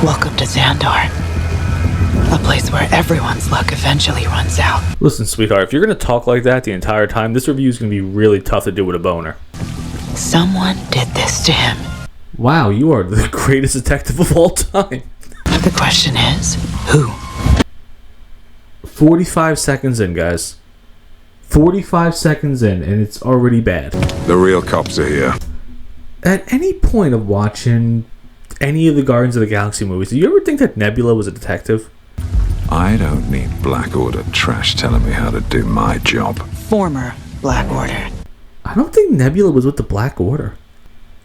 Welcome to Xandar. A place where everyone's luck eventually runs out. Listen, sweetheart, if you're going to talk like that the entire time, this review is going to be really tough to do with a boner. Someone did this to him. Wow, you are the greatest detective of all time. The question is, who? 45 seconds in, guys. 45 seconds in, and it's already bad. The real cops are here. At any point of watching any of the Guardians of the Galaxy movies, did you ever think that Nebula was a detective? I don't need Black Order trash telling me how to do my job. Former Black Order. I don't think Nebula was with the Black Order.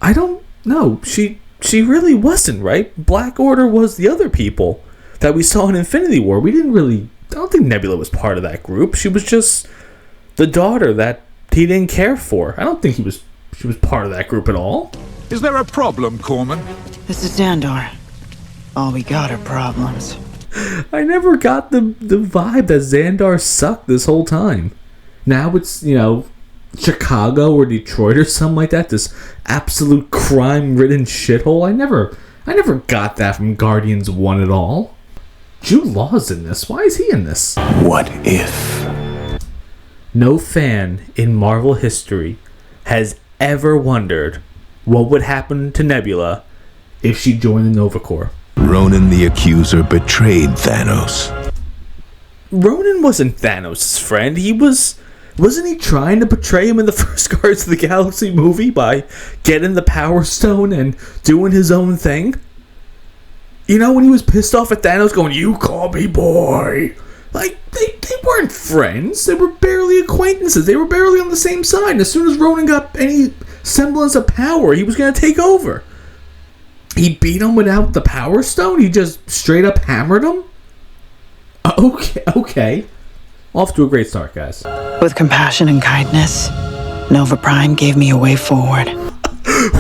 I don't know. She really wasn't, right? Black Order was the other people that we saw in Infinity War. I don't think Nebula was part of that group. She was just the daughter that he didn't care for. I don't think she was part of that group at all. Is there a problem, Corman? This is Xandar. All we got are problems. I never got the vibe that Xandar sucked this whole time. Now it's, Chicago or Detroit or something like that. This absolute crime-ridden shithole. I never got that from Guardians 1 at all. Jude Law's in this. Why is he in this? What if? No fan in Marvel history has ever wondered what would happen to Nebula if she joined the Nova Corps. Ronan the Accuser betrayed Thanos. Ronan wasn't Thanos' friend. Wasn't he trying to betray him in the first Guardians of the Galaxy movie by getting the Power Stone and doing his own thing? When he was pissed off at Thanos going, "You call me boy." Like, they weren't friends. They were barely acquaintances. They were barely on the same side. And as soon as Ronan got any semblance of power, he was going to take over. He beat him without the Power Stone? He just straight up hammered him? Okay. Off to a great start, guys. With compassion and kindness, Nova Prime gave me a way forward.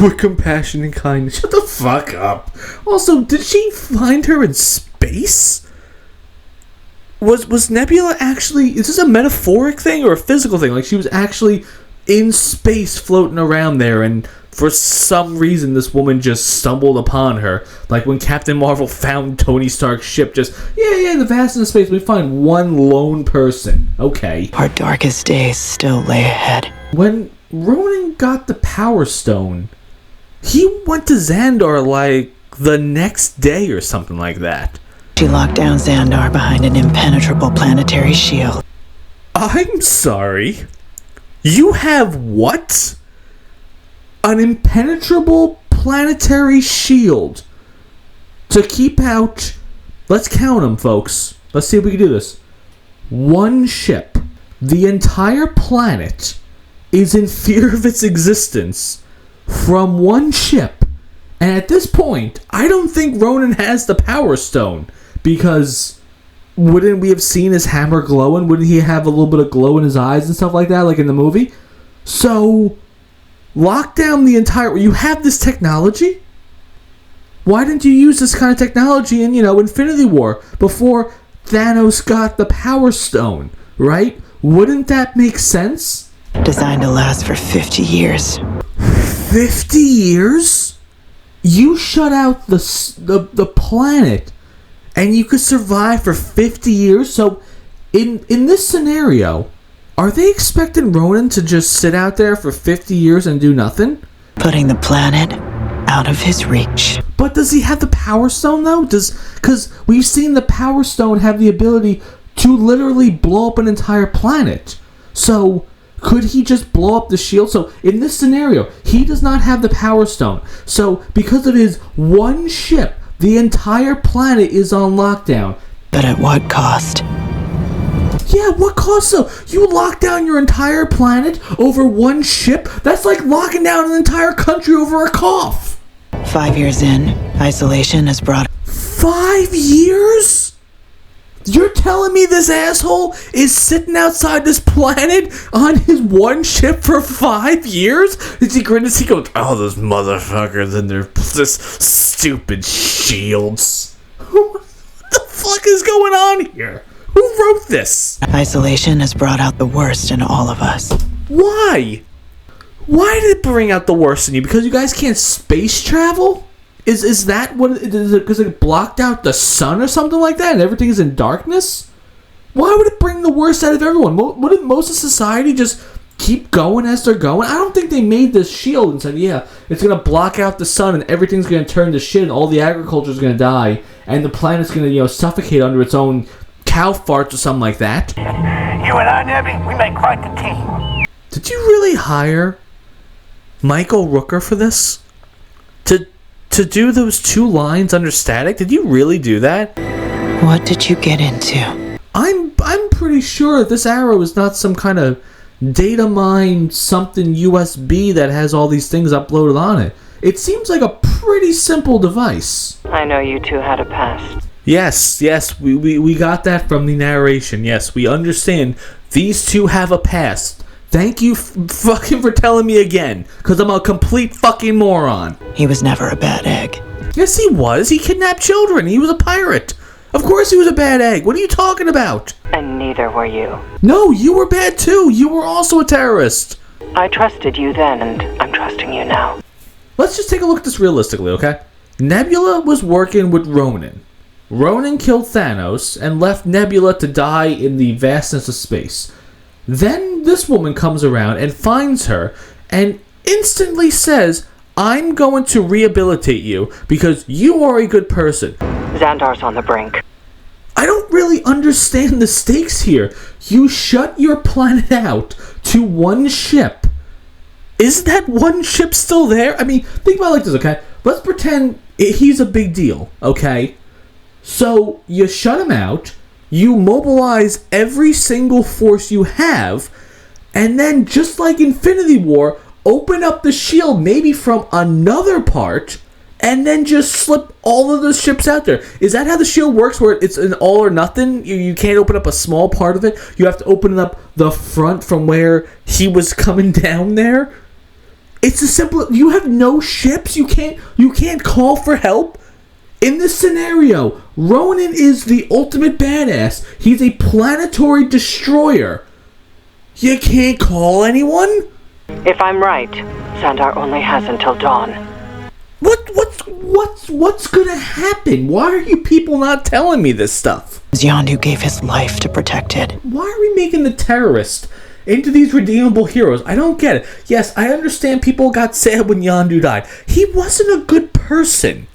With compassion and kindness. Shut the fuck up. Also, did she find her in space? Was Nebula actually... Is this a metaphoric thing or a physical thing? Like, she was actually in space floating around there, and for some reason this woman just stumbled upon her. Like when Captain Marvel found Tony Stark's ship, just, in the vastness of space, we find one lone person. Okay. Our darkest days still lay ahead. When Ronan got the Power Stone, he went to Xandar like the next day or something like that. She locked down Xandar behind an impenetrable planetary shield. I'm sorry. You have what? An impenetrable planetary shield to keep out... Let's count them, folks. Let's see if we can do this. One ship. The entire planet is in fear of its existence from one ship. And at this point, I don't think Ronan has the Power Stone. Because wouldn't we have seen his hammer glowing? Wouldn't he have a little bit of glow in his eyes and stuff like that, like in the movie? So, lock down the entire... You have this technology? Why didn't you use this kind of technology in, Infinity War before Thanos got the Power Stone, right? Wouldn't that make sense? Designed to last for 50 years. 50 years? You shut out the planet... And you could survive for 50 years? So, in this scenario, are they expecting Ronan to just sit out there for 50 years and do nothing? Putting the planet out of his reach. But does he have the Power Stone, though? Because we've seen the Power Stone have the ability to literally blow up an entire planet. So, could he just blow up the shield? So, in this scenario, he does not have the Power Stone. So, because of his one ship, the entire planet is on lockdown. But at what cost? Yeah, what cost though? You lock down your entire planet over one ship? That's like locking down an entire country over a cough. 5 years in, isolation has brought... 5 years? You're telling me this asshole is sitting outside this planet on his one ship for 5 years? Is he grin as he goes, "Oh, those motherfuckers and their this stupid shields." What the fuck is going on here? Who wrote this? Isolation has brought out the worst in all of us. Why? Why did it bring out the worst in you? Because you guys can't space travel? Is that what it is? Because it blocked out the sun or something like that, and everything is in darkness? Why would it bring the worst out of everyone? Wouldn't most of society just keep going as they're going? I don't think they made this shield and said, yeah, it's going to block out the sun and everything's going to turn to shit and all the agriculture is going to die and the planet's going to, suffocate under its own cow farts or something like that. You and I, Nebby, we make quite the team. Did you really hire Michael Rooker for this? To do those 2 lines under static? Did you really do that? What did you get into? I'm pretty sure this arrow is not some kind of data mine something USB that has all these things uploaded on it. It seems like a pretty simple device. I know you two had a past. Yes, we got that from the narration. Yes, we understand these 2 have a past. Thank you fucking for telling me again, because I'm a complete fucking moron. He was never a bad egg. Yes, he was. He kidnapped children. He was a pirate. Of course he was a bad egg. What are you talking about? And neither were you. No, you were bad too. You were also a terrorist. I trusted you then, and I'm trusting you now. Let's just take a look at this realistically, okay? Nebula was working with Ronan. Ronan killed Thanos and left Nebula to die in the vastness of space. Then this woman comes around and finds her and instantly says, I'm going to rehabilitate you because you are a good person. Xandar's on the brink. I don't really understand the stakes here. You shut your planet out to 1 ship. Is that 1 ship still there? I mean, think about it like this, okay? Let's pretend he's a big deal, okay? So, you shut him out, you mobilize every single force you have, and then, just like Infinity War, open up the shield maybe from another part, and then just slip all of the ships out there. Is that how the shield works, where it's an all or nothing? You can't open up a small part of it. You have to open up the front from where he was coming down there. It's a simple... You have no ships? You can't call for help? In this scenario, Ronan is the ultimate badass. He's a planetary destroyer. You can't call anyone? If I'm right, Xandar only has until dawn. What's gonna happen? Why are you people not telling me this stuff? Yondu gave his life to protect it. Why are we making the terrorist into these redeemable heroes? I don't get it. Yes, I understand people got sad when Yondu died. He wasn't a good person.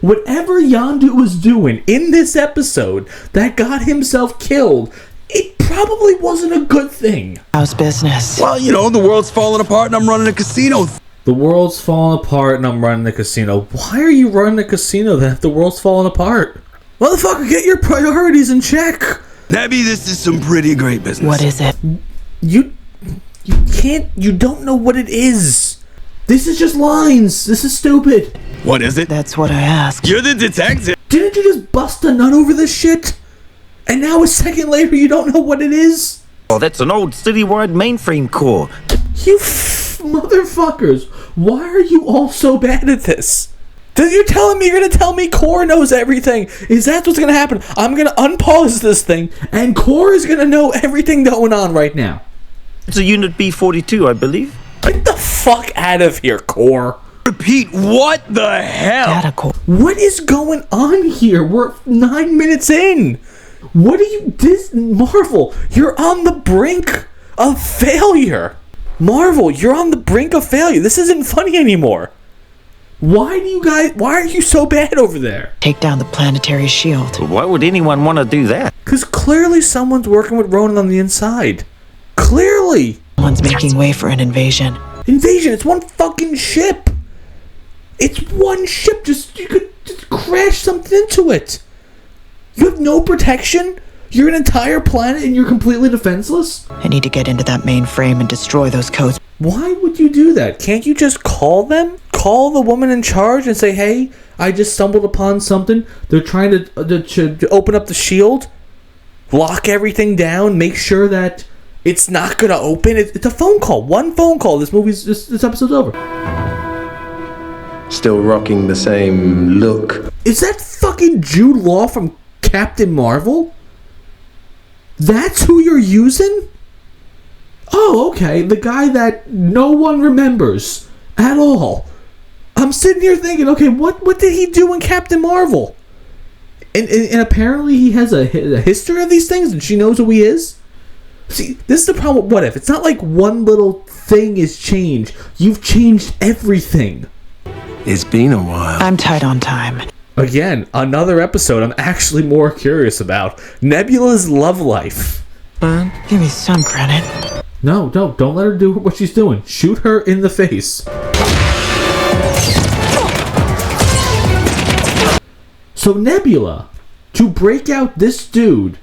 Whatever Yondu was doing in this episode that got himself killed, it probably wasn't a good thing. How's business? Well, the world's falling apart and I'm running a casino. The world's falling apart and I'm running a casino. Why are you running a casino then if the world's falling apart? Motherfucker, get your priorities in check. Nebby, this is some pretty great business. What is it? You don't know what it is. This is just lines. This is stupid. What is it? That's what I asked. You're the detective. Didn't you just bust a nut over this shit? And now a second later you don't know what it is? Oh, that's an old citywide mainframe core. You motherfuckers. Why are you all so bad at this? You're telling me you're going to tell me Core knows everything? Is that what's going to happen? I'm going to unpause this thing and Core is going to know everything going on right now. It's a Unit B-42, I believe. Get the fuck out of here, Core. Repeat, what the hell? Data core. What is going on here? We're 9 minutes in. What are you... Marvel, you're on the brink of failure. Marvel, you're on the brink of failure. This isn't funny anymore. Why are you so bad over there? Take down the planetary shield. Why would anyone want to do that? Because clearly someone's working with Ronan on the inside. Clearly. Someone's making way for an invasion. Invasion, it's 1 fucking ship. It's 1 ship. You could just crash something into it. You have no protection? You're an entire planet and you're completely defenseless? I need to get into that mainframe and destroy those codes. Why would you do that? Can't you just call them? Call the woman in charge and say, hey, I just stumbled upon something. They're trying to open up the shield, lock everything down, make sure that it's not going to open. It's a phone call. 1 phone call. This episode's over. Still rocking the same look. Is that fucking Jude Law from Captain Marvel? That's who you're using? Oh, okay. The guy that no one remembers at all. I'm sitting here thinking, okay, what did he do in Captain Marvel? And apparently he has a history of these things, and she knows who he is. See, this is the problem with What If. It's not like one little thing is changed. You've changed everything. It's been a while. I'm tight on time. Again, another episode I'm actually more curious about. Nebula's love life. Give me some credit. No, don't let her do what she's doing. Shoot her in the face. So Nebula, to break out this dude,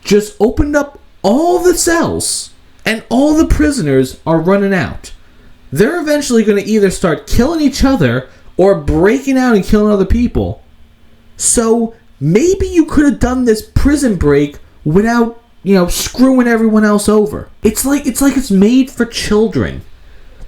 just opened up all the cells, and all the prisoners are running out. They're eventually going to either start killing each other or breaking out and killing other people. So maybe you could have done this prison break without, screwing everyone else over. It's like it's made for children.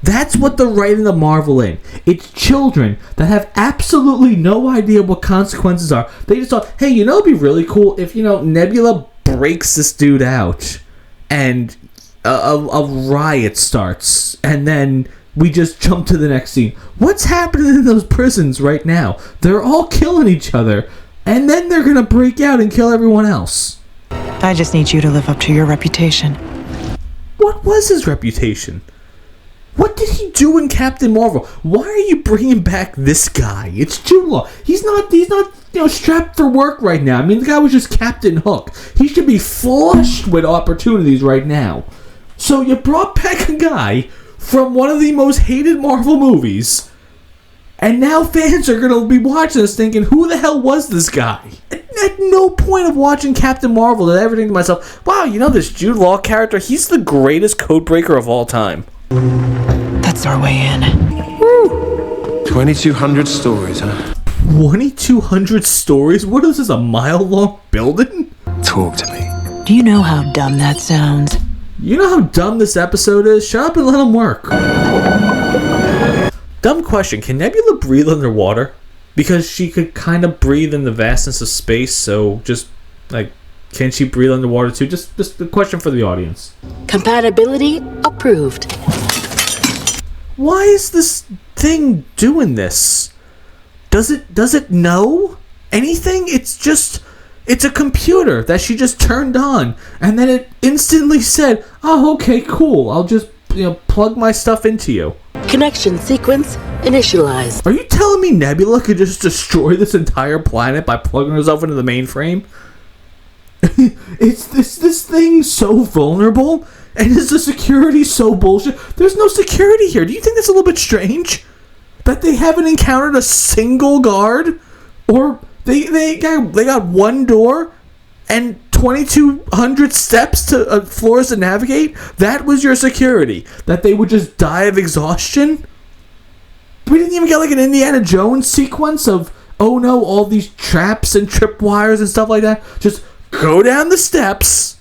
That's what they're writing the Marvel in. It's children that have absolutely no idea what consequences are. They just thought, hey, it'd be really cool if, Nebula breaks this dude out and a riot starts, and then we just jump to the next scene. What's happening in those prisons right now? They're all killing each other, and then they're going to break out and kill everyone else. I just need you to live up to your reputation. What was his reputation? What did he do in Captain Marvel? Why are you bringing back this guy? It's Jude Law. He's not strapped for work right now. I mean, the guy was just Captain Hook. He should be flushed with opportunities right now. So you brought back a guy from one of the most hated Marvel movies, and now fans are going to be watching this thinking, who the hell was this guy? At no point of watching Captain Marvel did I ever think to myself, wow, this Jude Law character, he's the greatest codebreaker of all time. That's our way in. 2,200 stories, huh? 2,200 stories? What is this, a mile-long building? Talk to me. Do you know how dumb that sounds? You know how dumb this episode is? Shut up and let him work. Dumb question. Can Nebula breathe underwater? Because she could kind of breathe in the vastness of space, so can she breathe underwater too? Just a question for the audience. Compatibility approved. Why is this thing doing this? Does it know anything? It's a computer that she just turned on, and then it instantly said, oh, okay, cool, I'll just plug my stuff into you. Connection sequence initialized. Are you telling me Nebula could just destroy this entire planet by plugging herself into the mainframe? Is this thing so vulnerable? And is the security so bullshit? There's no security here. Do you think that's a little bit strange? That they haven't encountered a single guard? Or they got one door and 2,200 steps to floors to navigate? That was your security? That they would just die of exhaustion? We didn't even get an Indiana Jones sequence of, oh no, all these traps and tripwires and stuff like that. Just go down the steps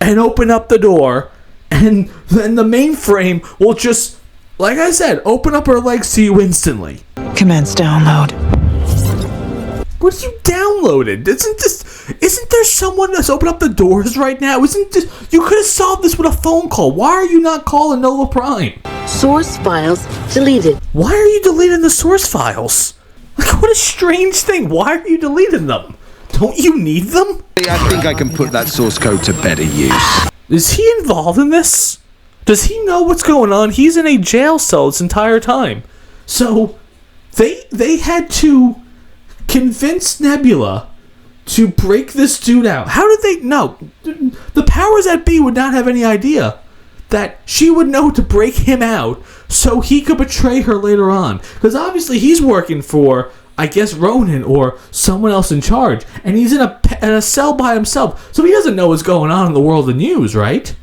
and open up the door, and then the mainframe will just, like I said, open up her legs to you instantly. Commence download. What have you downloaded? Isn't there someone that's opened up the doors right now? You could have solved this with a phone call. Why are you not calling Nova Prime? Source files deleted. Why are you deleting the source files? What a strange thing. Why are you deleting them? Don't you need them? I think I can put that source code to better use. Is he involved in this? Does he know what's going on? He's in a jail cell this entire time. So, they had to convince Nebula to break this dude out. How did they know? The powers that be would not have any idea that she would know to break him out so he could betray her later on. Because obviously he's working for, I guess, Ronan or someone else in charge. And he's in a cell by himself. So he doesn't know what's going on in the world of news, right?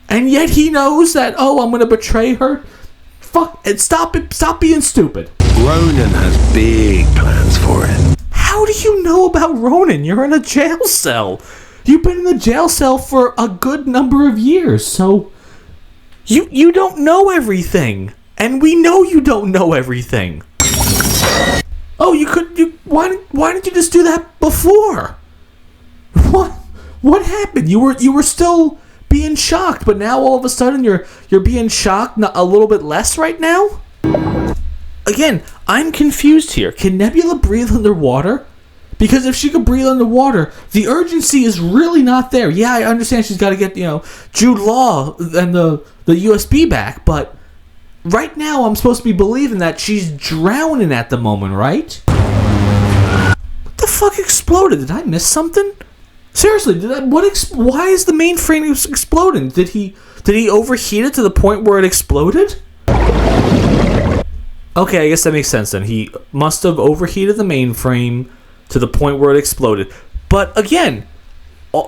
And yet he knows that, oh, I'm going to betray her. Fuck, and stop being stupid. Ronan has big plans for it. How do you know about Ronan? You're in a jail cell. You've been in the jail cell for a good number of years, so you don't know everything. And we know you don't know everything. Oh, why didn't you just do that before? What happened? You were still being shocked, but now all of a sudden you're being shocked a little bit less right now? again, I'm confused here. Can Nebula breathe underwater? Because if she could breathe underwater, the urgency is really not there. Yeah, I understand she's got to get, Jude Law and the USB back, but right now I'm supposed to be believing that she's drowning at the moment, right? What the fuck exploded? Did I miss something? Seriously, why is the mainframe exploding? Did he overheat it to the point where it exploded? Okay, I guess that makes sense then. He must have overheated the mainframe to the point where it exploded. But again,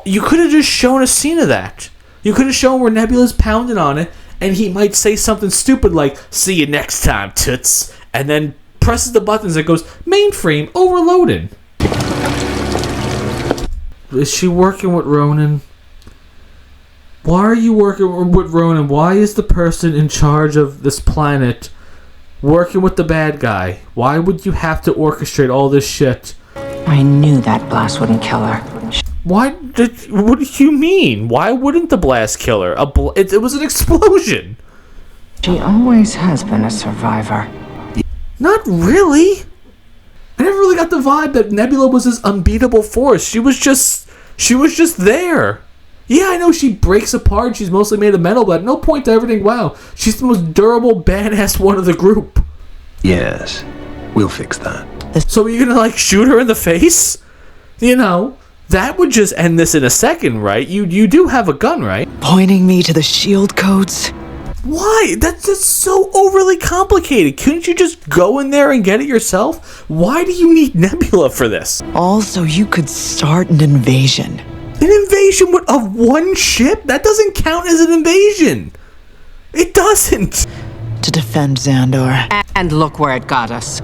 you could have just shown a scene of that. You could have shown where Nebula's pounding on it, and he might say something stupid like, "See you next time, toots," and then presses the buttons and goes, "Mainframe overloaded." Is she working with Ronan? Why are you working with Ronan? Why is the person in charge of this planet working with the bad guy? Why would you have to orchestrate all this shit? I knew that blast wouldn't kill her. What do you mean? Why wouldn't the blast kill her? It was an explosion. She always has been a survivor. Not really. I never really got the vibe that Nebula was this unbeatable force. She was just there. Yeah, I know she breaks apart. She's mostly made of metal, but at no point did I ever think, wow, she's the most durable, badass one of the group. Yes, we'll fix that. So you're gonna shoot her in the face? That would just end this in a second, right? You do have a gun, right? Pointing me to the shield codes? Why? That's just so overly complicated. Couldn't you just go in there and get it yourself? Why do you need Nebula for this? Also, you could start an invasion. An invasion of one ship? That doesn't count as an invasion. It doesn't. To defend Xandar. And look where it got us.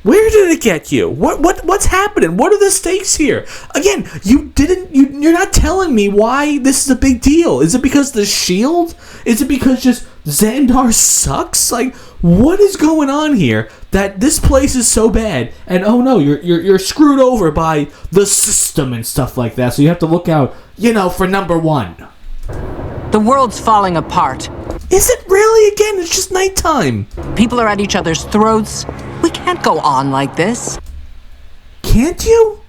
Where did it get you? What's happening? What are the stakes here? Again, you're not telling me why this is a big deal. Is it because the shield? Is it because just Xandar sucks? What is going on here that this place is so bad? And oh no, you're screwed over by the system and stuff like that. So you have to look out, for number one. The world's falling apart. Is it really? Again, it's just nighttime. People are at each other's throats. We can't go on like this. Can't you?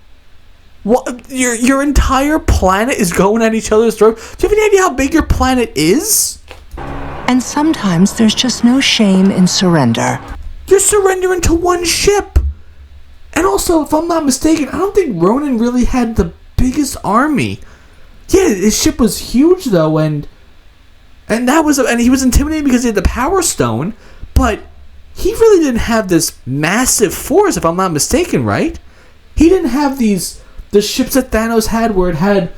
What? Your entire planet is going at each other's throats? Do you have any idea how big your planet is? And sometimes there's just no shame in surrender. You're surrendering to one ship. And also, if I'm not mistaken, I don't think Ronan really had the biggest army. Yeah, his ship was huge though, and he was intimidating because he had the Power Stone, but he really didn't have this massive force, if I'm not mistaken, right? He didn't have the ships that Thanos had, where it had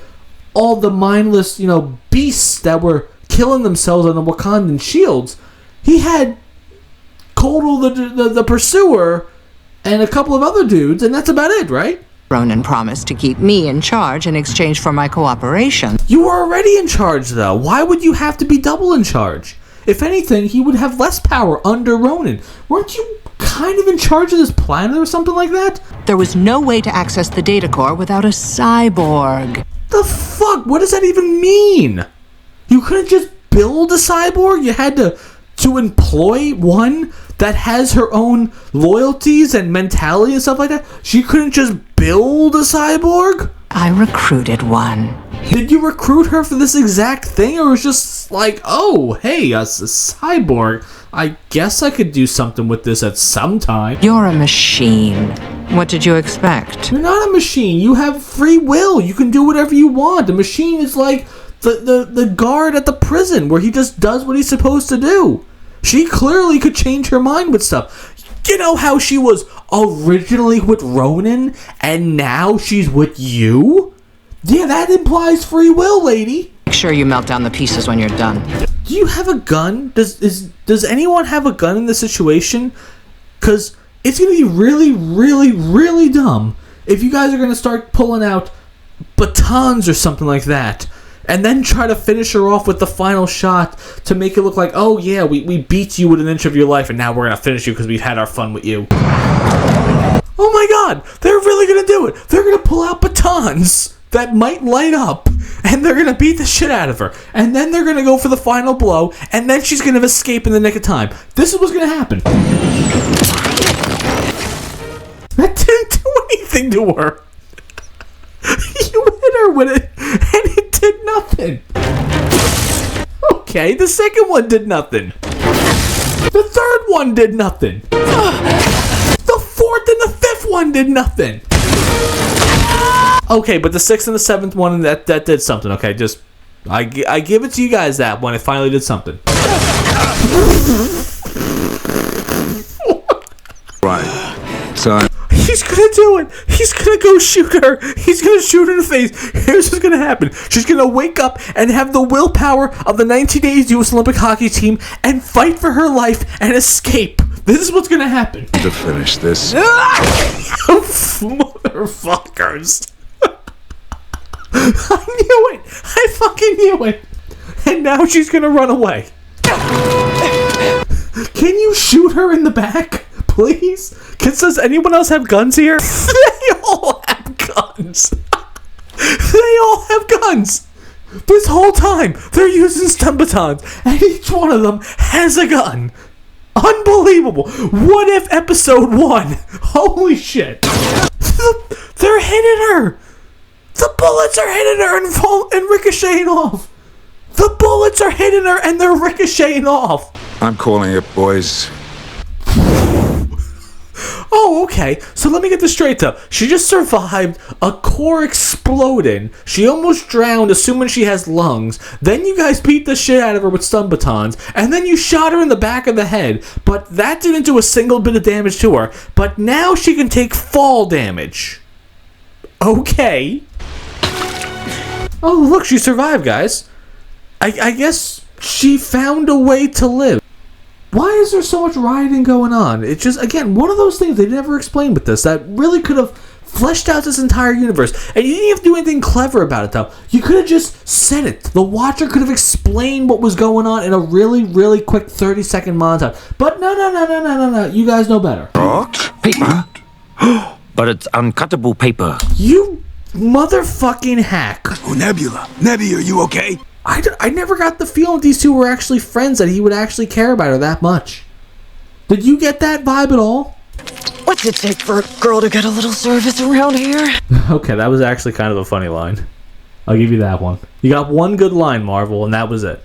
all the mindless, beasts that were killing themselves on the Wakandan shields. He had Kotal the Pursuer and a couple of other dudes, and that's about it, right? Ronan promised to keep me in charge in exchange for my cooperation. You were already in charge, though. Why would you have to be double in charge? If anything, he would have less power under Ronan. Weren't you kind of in charge of this planet or something like that? There was no way to access the data core without a cyborg. The fuck? What does that even mean? You couldn't just build a cyborg? You had to employ one that has her own loyalties and mentality and stuff like that? She couldn't just build a cyborg? I recruited one. Did you recruit her for this exact thing, or was just oh, hey, a cyborg? I guess I could do something with this at some time. You're a machine. What did you expect? You're not a machine. You have free will. You can do whatever you want. A machine is like the guard at the prison, where he just does what he's supposed to do. She clearly could change her mind with stuff. You know how she was originally with Ronan, and now she's with you? Yeah, that implies free will, lady. Make sure you melt down the pieces when you're done. Do you have a gun? Does anyone have a gun in this situation? Because it's going to be really, really, really dumb if you guys are going to start pulling out batons or something like that, and then try to finish her off with the final shot to make it look like, oh yeah, we beat you with an inch of your life, and now we're going to finish you because we've had our fun with you. Oh my god, they're really going to do it. They're going to pull out batons. that might light up, and they're gonna beat the shit out of her, and then they're gonna go for the final blow, and then she's gonna escape in the nick of time. This is what's gonna happen. That didn't do anything to her. You hit her with it, and it did nothing. Okay, the second one did nothing. The third one did nothing. The fourth and the fifth one did nothing. Okay, but the sixth and the seventh one, that did something. Okay, just I give it to you guys that one. It finally did something. Right. So He's gonna do it. He's gonna go shoot her. He's gonna shoot her in the face. Here's what's gonna happen. She's gonna wake up and have the willpower of the 1980s U.S. Olympic hockey team and fight for her life and escape. This is what's gonna happen. to finish this. Motherfuckers. I knew it. I fucking knew it. And now she's gonna run away. Can you shoot her in the back, please? Does anyone else have guns here? They all have guns. They all have guns. This whole time, they're using stun batons, and each one of them has a gun. Unbelievable. What if episode 1? Holy shit. They're hitting her. The bullets are hitting her and ricocheting off. The bullets are hitting her and they're ricocheting off. I'm calling it, boys. Oh, okay. So let me get this straight though. She just survived a core exploding. She almost drowned, assuming she has lungs. Then you guys beat the shit out of her with stun batons. And then you shot her in the back of the head. But that didn't do a single bit of damage to her. But now she can take fall damage. Okay. Oh, look, she survived, guys. I guess she found a way to live. Why is there so much rioting going on? It's just, again, one of those things they never explained with this that really could have fleshed out this entire universe. And you didn't have to do anything clever about it, though. You could have just said it. The watcher could have explained what was going on in a really, really quick 30-second montage. But no. You guys know better. What? Paper? But it's uncuttable paper. You motherfucking hack. Oh, Nebula. Nebby, are you okay? I never got the feeling these two were actually friends, that he would actually care about her that much. Did you get that vibe at all? What's it take for a girl to get a little service around here? Okay, that was actually kind of a funny line. I'll give you that one. You got one good line, Marvel, and that was it.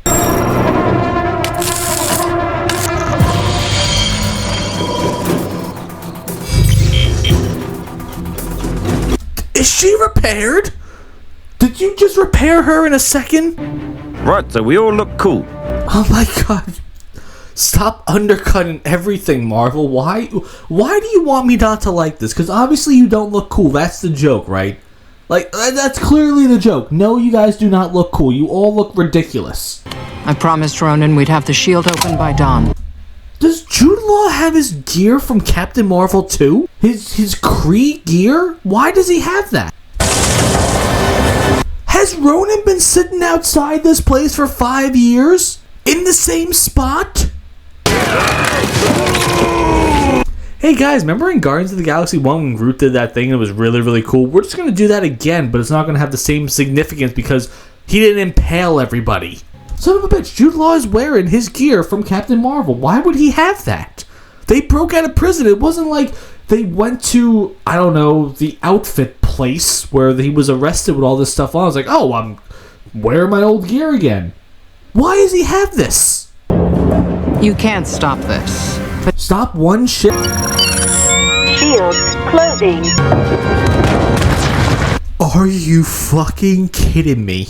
Is she repaired? Did you just repair her in a second? Right, so we all look cool. Oh my god. Stop undercutting everything, Marvel. Why do you want me not to like this? Because obviously you don't look cool. That's the joke, right? Like, that's clearly the joke. No, you guys do not look cool. You all look ridiculous. I promised Ronan we'd have the shield open by dawn. Does Jude Law have his gear from Captain Marvel 2? His Kree gear? Why does he have that? Has Ronan been sitting outside this place for 5 years? In the same spot? Hey guys, remember in Guardians of the Galaxy 1 when Groot did that thing and it was really, really cool? We're just going to do that again, but it's not going to have the same significance because he didn't impale everybody. Son of a bitch, Jude Law is wearing his gear from Captain Marvel. Why would he have that? They broke out of prison. It wasn't like they went to, I don't know, the outfit place where he was arrested with all this stuff on. I was like, oh, I'm wearing my old gear again. Why does he have this? You can't stop this. Stop one shit. Shields closing. Are you fucking kidding me?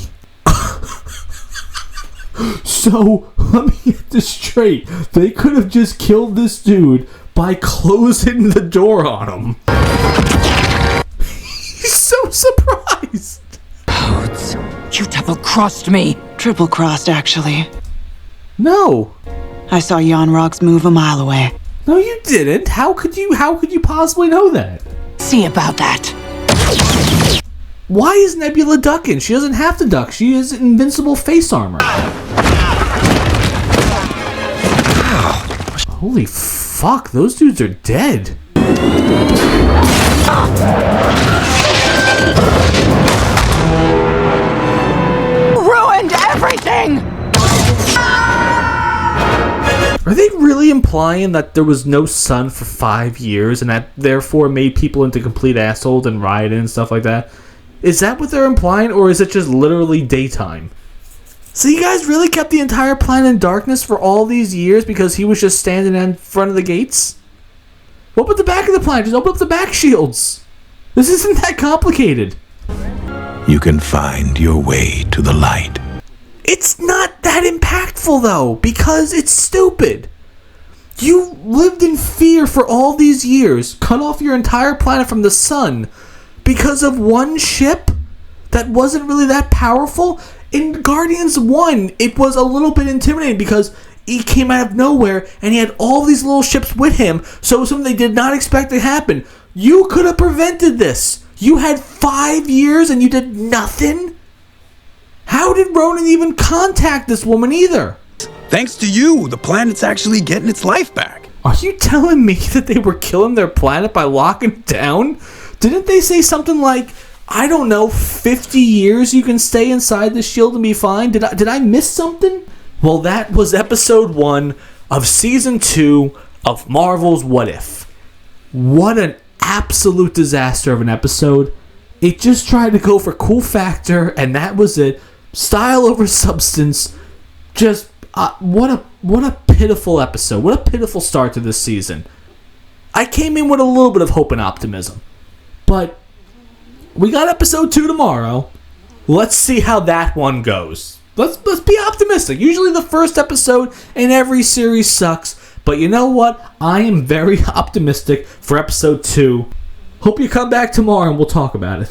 So, let me get this straight. They could have just killed this dude by closing the door on him. He's so surprised. You double-crossed me. Triple-crossed, actually. No. I saw Jan Rox move a mile away. No, you didn't. How could you possibly know that? See about that. Why is Nebula ducking? She doesn't have to duck. She has invincible face armor. Holy fuck, those dudes are dead. really implying that there was no sun for 5 years and that therefore made people into complete assholes and rioted and stuff like that? Is that what they're implying, or is it just literally daytime? So you guys really kept the entire planet in darkness for all these years because he was just standing in front of the gates? What about the back of the planet? Just open up the back shields. This isn't that complicated. You can find your way to the light. It's not that impactful, though, because it's stupid. You lived in fear for all these years, cut off your entire planet from the sun, because of one ship that wasn't really that powerful. In Guardians 1, it was a little bit intimidating because he came out of nowhere and he had all these little ships with him, so it was something they did not expect to happen. You could have prevented this. You had 5 years and you did nothing? How did Ronan even contact this woman either? Thanks to you, the planet's actually getting its life back. Are you telling me that they were killing their planet by locking it down? Didn't they say something like, I don't know, 50 years you can stay inside the shield and be fine? Did I miss something? Well, that was episode 1 of season 2 of Marvel's What If. What an absolute disaster of an episode. It just tried to go for cool factor, and that was it. Style over substance. Just what a pitiful episode. What a pitiful start to this season. I came in with a little bit of hope and optimism, but we got episode 2 tomorrow. Let's see how that one goes. Let's be optimistic. Usually the first episode in every series sucks, but you know what? I am very optimistic for episode 2. Hope you come back tomorrow and we'll talk about it.